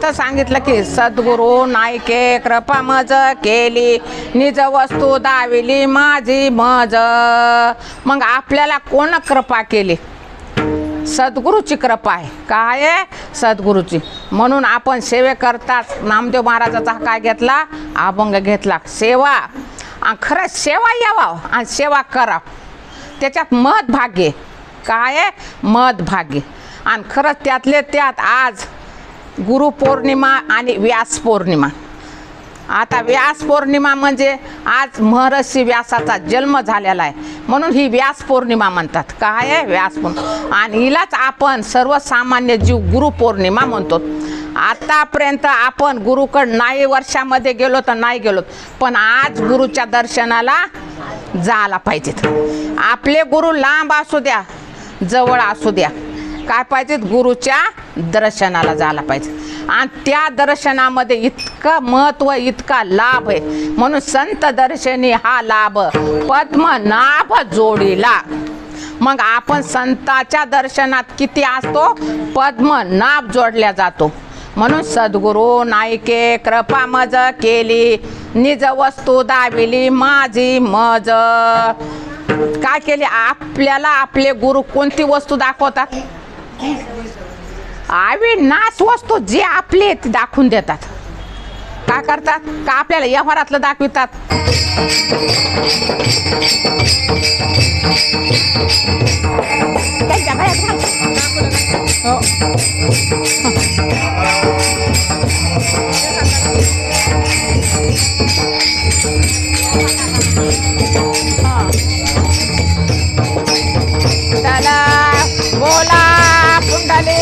इथं सांगितलं की सद्गुरू नायके कृपा मज केली निज वस्तू दाविली माझी मज. मग आपल्याला कोण कृपा केली? सद्गुरूची कृपा आहे. काय आहे? सद्गुरूची. म्हणून आपण सेवे करताच नामदेव महाराजाचा काय घेतला? अभंग घेतला. सेवा आणि खरंच सेवा यावा आणि सेवा करा, त्याच्यात मत भाग्य. काय आहे? मत भाग्य. आणि खरंच त्यातले त्यात आज गुरुपौर्णिमा आणि व्यास पौर्णिमा. आता व्यास पौर्णिमा म्हणजे आज महर्षी व्यासाचा जन्म झालेला आहे, म्हणून ही व्यास पौर्णिमा म्हणतात. काय आहे? व्यास पौर्णिमा. आणि हिलाच आपण सर्वसामान्य जीव गुरुपौर्णिमा म्हणतो. आतापर्यंत आपण गुरुकडं नाही वर्षामध्ये गेलो तर नाही गेलो, पण आज गुरुच्या दर्शनाला जायला पाहिजेत. आपले गुरु लांब असू द्या जवळ असू द्या, काय पाहिजेत? गुरुच्या दर्शनाला जायला पाहिजे. आणि त्या दर्शनामध्ये इतकं महत्त्व, इतका लाभ आहे. म्हणून संत दर्शनी हा लाभ पद्मनाभ जोडीला. मग आपण संताच्या दर्शनात किती असतो? पद्मनाभ जोडल्या जातो. म्हणून सद्गुरू नायके कृपा मज केली निज वस्तू दाविली माझी मज. काय केली? आपल्याला आपले गुरु कोणती वस्तू दाखवतात? अविनाश वस्तू जे आपले ती दाखवून देतात. काय करतात? का आपल्याला व्यवहारातलं दाखवितात? चला बोला कुंडली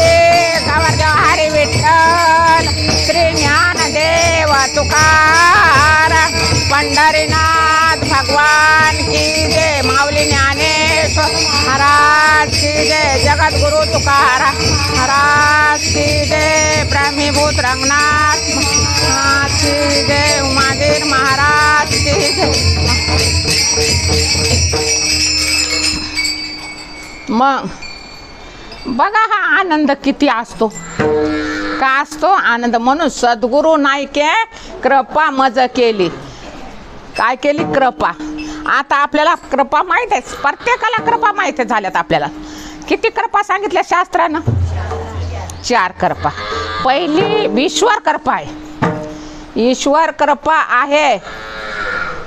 गवर्देव हरी विठ्ठल श्री ज्ञानदेव तुकार पंढरीनाथ भगवान की जय. माऊली ज्ञानेश्वर महाराज की जय. जगद्गुरु तुकाराम महाराज की जय. ब्रह्मीभूत रंगनाथ महाराज की जय. उमागीर महाराज की जय. मग बघा हा आनंद किती असतो. का असतो? आनंद. म्हणून सद्गुरू नायके कृपा मज केली. काय केली? कृपा. आता आपल्याला कृपा माहीत आहे, प्रत्येकाला कृपा माहीत झाल्यात. आपल्याला किती कृपा सांगितल्या शास्त्रानं? 4 कृपा. पहिली ईश्वर कृपा आहे. ईश्वर कृपा आहे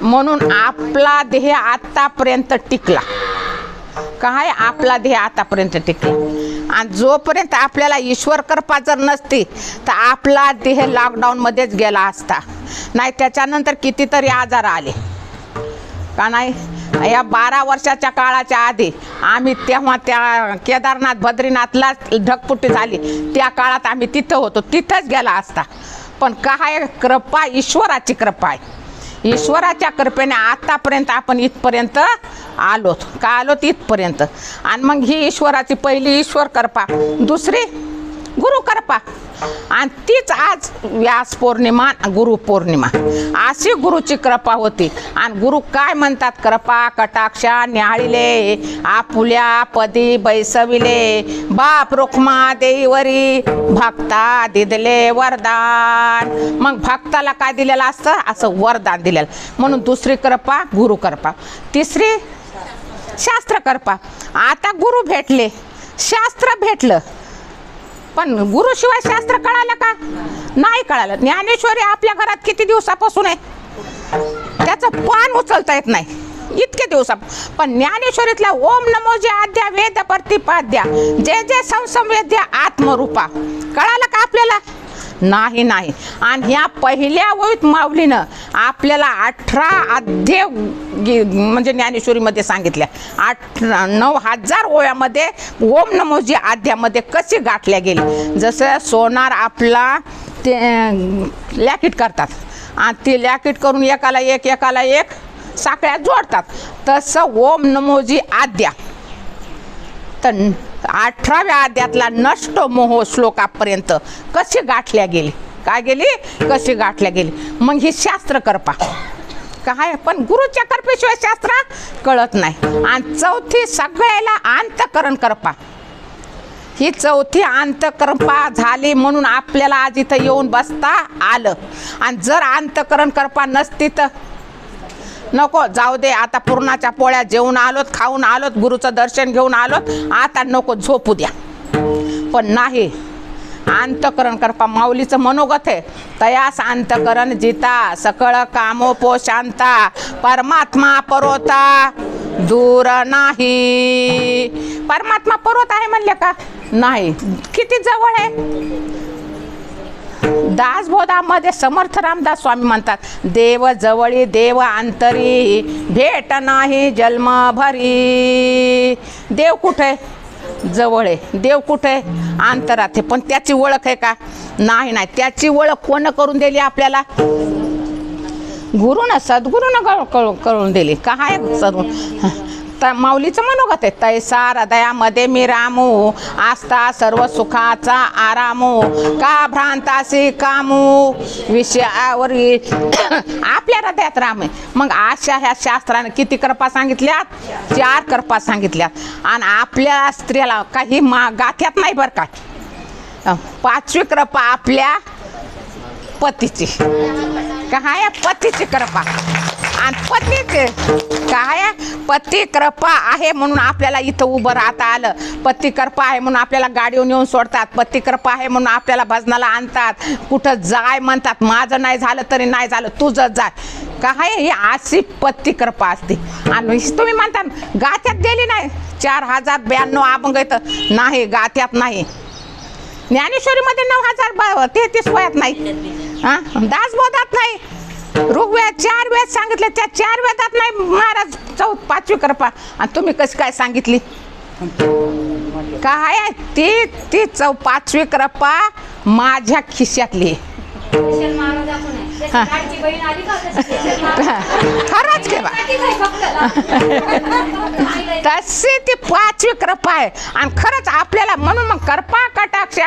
म्हणून आपला देह आतापर्यंत टिकला. काय? आपला देह आतापर्यंत टिकला. आणि जोपर्यंत आपल्याला ईश्वर कृपा जर नसती तर आपला देह लॉकडाऊनमध्येच गेला असता. नाही त्याच्यानंतर कितीतरी आजार आले का नाही? या 12 वर्षाच्या काळाच्या आधी आम्ही तेव्हा त्या केदारनाथ बद्रीनाथला ढगपुट्टी झाली, त्या काळात आम्ही तिथं होतो, तिथंच गेला असता. पण काय? कृपा ईश्वराची कृपा आहे. ईश्वराच्या कृपेने आतापर्यंत आपण इथपर्यंत आलोत. का आलोत? इथपर्यंत. आणि मग ही ईश्वराची पहिली ईश्वर कृपा, दुसरी गुरु कृपा. आणि तीच आज व्यास पौर्णिमा गुरु पौर्णिमा अशी गुरुची कृपा होती. आणि गुरु काय म्हणतात? कृपा कटाक्षा न्याळिले आपुल्या पदी बैसविले बाप रुक्मा देईवरी भक्ता दिदले वरदान. मग भक्ताला काय दिलेलं असतं? असं वरदान दिलेलं. म्हणून दुसरी कृपा गुरु कृपा. तिसरी शास्त्र कृपा. आता गुरु भेटले, शास्त्र भेटलं, पण गुरुशिवाय शास्त्र कळालं का? नाही कळालं. ज्ञानेश्वरी आपल्या घरात किती दिवसापासून आहे? त्याचं पान उचलता येत नाही इतके दिवसा. पण ज्ञानेश्वरीतला ओम नमो जे आद्या वेद प्रतिपाद्या जे जे संसंवेद्य आत्मरूपा कळालं का आपल्याला? नाही. आणि ह्या पहिल्या ओळीत माऊलीनं आपल्याला 18 अध्याय म्हणजे ज्ञानेश्वरीमध्ये सांगितल्या. 9,000 ओळ्यामध्ये ओम नमोजी अध्यामध्ये कशी गाठल्या गेली. जसं सोनार आपला ते लॅकिट करतात आणि ती लॅकिट करून एकाला एक साखळ्या जोडतात, तसं ओम नमोजी आद्या तर 18व्या अध्यायातला नष्ट मोह श्लोकापर्यंत कशी गाठल्या गेली. काय गेली? कशी गाठल्या गेली. मग ही शास्त्र कृपा. काय? पण गुरुच्या कृपेशिवाय शास्त्र कळत नाही. आणि चौथी सगळ्याला अंतकरण कृपा. ही चौथी अंतःकृपा झाली म्हणून आपल्याला आज इथं येऊन बसता आलं. आणि जर अंतःकरण कृपा नसती तर नको, जाऊ दे आता पुरणाच्या पोळ्या जेवून आलोत, खाऊन आलोत, गुरुचं दर्शन घेऊन आलोत, आता नको, झोपू द्या. पण नाही, अंतःकरण कृपा माऊलीचं मनोगत आहे. तयास अंतःकरण जिता सकळ कामोपो शांता परमात्मा परोता दूर नाही. परमात्मा परोत आहे म्हणले का? नाही, किती जवळ आहे. दासबोधामध्ये समर्थ रामदास स्वामी म्हणतात, देव जवळी देव अंतरी भेट नाही जन्म भरी. देव कुठे? जवळ आहे. देव कुठे? अंतरात आहे. पण त्याची ओळख आहे का? नाही. नाही, त्याची ओळख कोण करून दिली आपल्याला? गुरुनं, सद्गुरूनं करून दिली. काय सद्गुरू? माऊलीचं मनोगत आहे, तैसा हृदयामध्ये मी रामू आस्था सर्व सुखाचा आरामू का भ्रांतासी कामू विषयावरी. आपल्या हृदयात राम आहे. मग अशा ह्या शास्त्राने किती कृपा सांगितल्यात? 4 कृपा सांगितल्यात. आणि आपल्या स्त्रियाला काही गाठ्यात नाही बरं का. 5वी कृपा आपल्या पतीची. काय? पतीची कृपा. आणि पतीचे काय? पती कृपा आहे म्हणून आपल्याला इथं उभं राहता आलं. पती कृपा आहे म्हणून आपल्याला गाडीवर नेऊन सोडतात. पती कृपा आहे म्हणून आपल्याला भजनाला आणतात. कुठं जाय म्हणतात, माझं नाही झालं तरी नाही झालं, तुझं जाय. काय? ही अशी पती कृपा असते. आणि तुम्ही म्हणता गाथ्यात दिली नाही. 4092 अभंग येतं, नाही गाथ्यात नाही. ज्ञानेश्वरीमध्ये 9033 वयात नाही. हां, दासबोधात नाही. ऋग्वेद 4 वेद सांगितले, त्या 4 वेदात नाही महाराज 5वी कृपा. आणि तुम्ही कशी काय सांगितली? काय? ती 5वी कृपा माझ्या खिशातली. खरंच के तशी ती 5वी कृपा आहे. आणि खरंच आपल्याला म्हणून मग कृपा कटाक्ष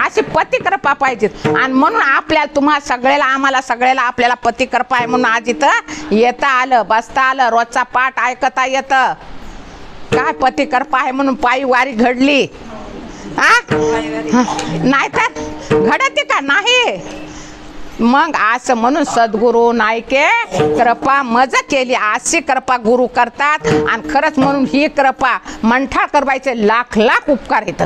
अशी पती कृपा पाहिजेत. आणि म्हणून आपल्याला तुम्हाला सगळ्याला, आम्हाला सगळ्याला आपल्याला पती कृपा आहे म्हणून आज इथं येता आलं, बसता आलं, रोजचा पाठ ऐकता येतं. काय? पती कृपा आहे म्हणून पायी वारी घडली. नाही तर घडते का? नाही. मग असं म्हणून सद्गुरू नायके कृपा मज केली. अशी कृपा गुरु करतात. आणि खरंच म्हणून ही कृपा मंठाळ करबाईचे लाख लाख उपकार येतं.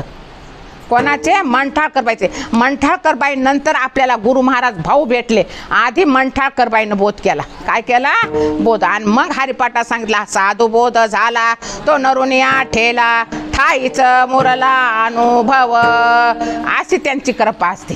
कोणाचे? मंठाळकरबाईचे. मंठाळकरबाई नंतर आपल्याला गुरु महाराज भाऊ भेटले. आधी मंठाळकरबाईनं बोध केला. काय केला? बोध. आणि मग हरिपाठा सांगितला, साधू बोध झाला तो नरुनिया ठेला ठाईच मुरला अनुभव. अशी त्यांची कृपा असते.